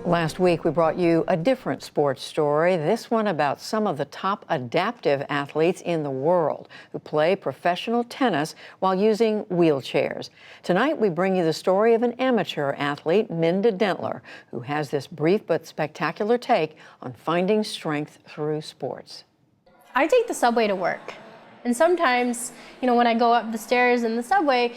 Last week, we brought you a different sports story, this one about some of the top adaptive athletes in the world who play professional tennis while using wheelchairs. Tonight, we bring you the story of an amateur athlete, Minda Dentler, who has this brief but spectacular take on finding strength through sports. I take the subway to work, and sometimes, when I go up the stairs in the subway,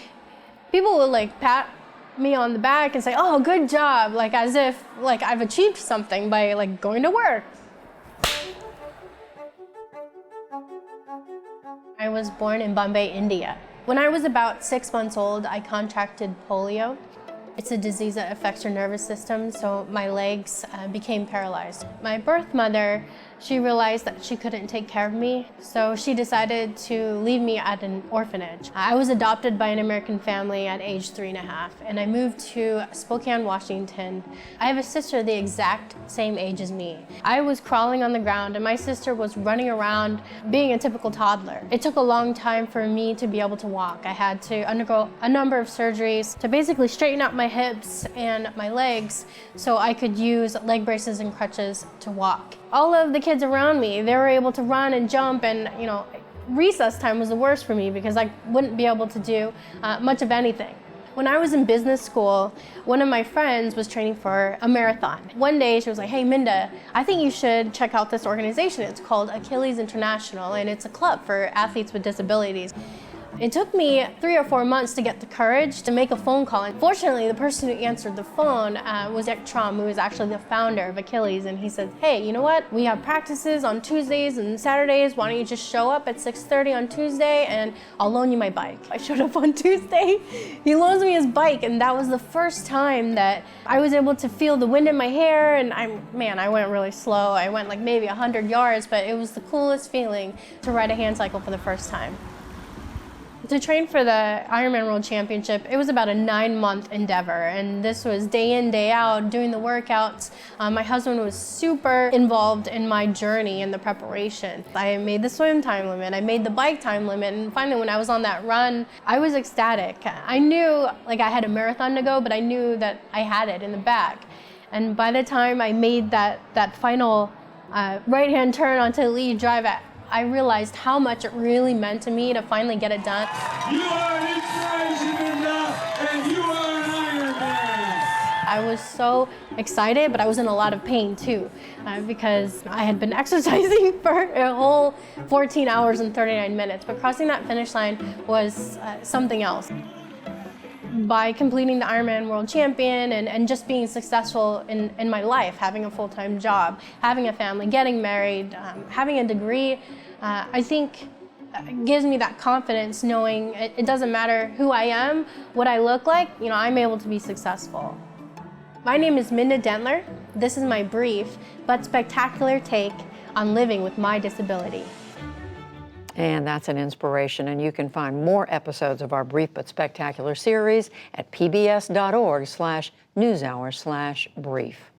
people will pat me on the back and say, "Oh, good job," as if I've achieved something by going to work. I was born in Bombay, India. When I was about 6 months old, I contracted polio. It's a disease that affects your nervous system, so my legs became paralyzed. My birth mother, she realized that she couldn't take care of me, so she decided to leave me at an orphanage. I was adopted by an American family at age 3.5, and I moved to Spokane, Washington. I have a sister the exact same age as me. I was crawling on the ground, and my sister was running around being a typical toddler. It took a long time for me to be able to walk. I had to undergo a number of surgeries to basically straighten out my hips and my legs so I could use leg braces and crutches to walk. All of the kids around me, they were able to run and jump, and recess time was the worst for me because I wouldn't be able to do much of anything. When I was in business school, one of my friends was training for a marathon. One day she was like, "Hey Minda, I think you should check out this organization. It's called Achilles International, and it's a club for athletes with disabilities." It took me 3 or 4 months to get the courage to make a phone call. And fortunately, the person who answered the phone was Dick Trom, who is actually the founder of Achilles. And he said, "Hey, you know what? We have practices on Tuesdays and Saturdays. Why don't you just show up at 6:30 on Tuesday and I'll loan you my bike." I showed up on Tuesday. He loans me his bike, and that was the first time that I was able to feel the wind in my hair. And I went really slow. I went maybe 100 yards, but it was the coolest feeling to ride a hand cycle for the first time. To train for the Ironman World Championship, it was about a 9-month endeavor, and this was day in, day out, doing the workouts. My husband was super involved in my journey and the preparation. I made the swim time limit, I made the bike time limit, and finally when I was on that run, I was ecstatic. I knew I had a marathon to go, but I knew that I had it in the bag. And by the time I made that final right-hand turn onto the lead drive, I realized how much it really meant to me to finally get it done. You are an inspiration, Minda, and you are an Ironman. I was so excited, but I was in a lot of pain too, because I had been exercising for a whole 14 hours and 39 minutes, but crossing that finish line was something else. By completing the Ironman World Champion and just being successful in my life, having a full-time job, having a family, getting married, having a degree, I think gives me that confidence knowing it doesn't matter who I am, what I look like, I'm able to be successful. My name is Minda Dentler. This is my brief but spectacular take on living with my disability. And that's an inspiration, and you can find more episodes of our brief but spectacular series at pbs.org/newshour/brief.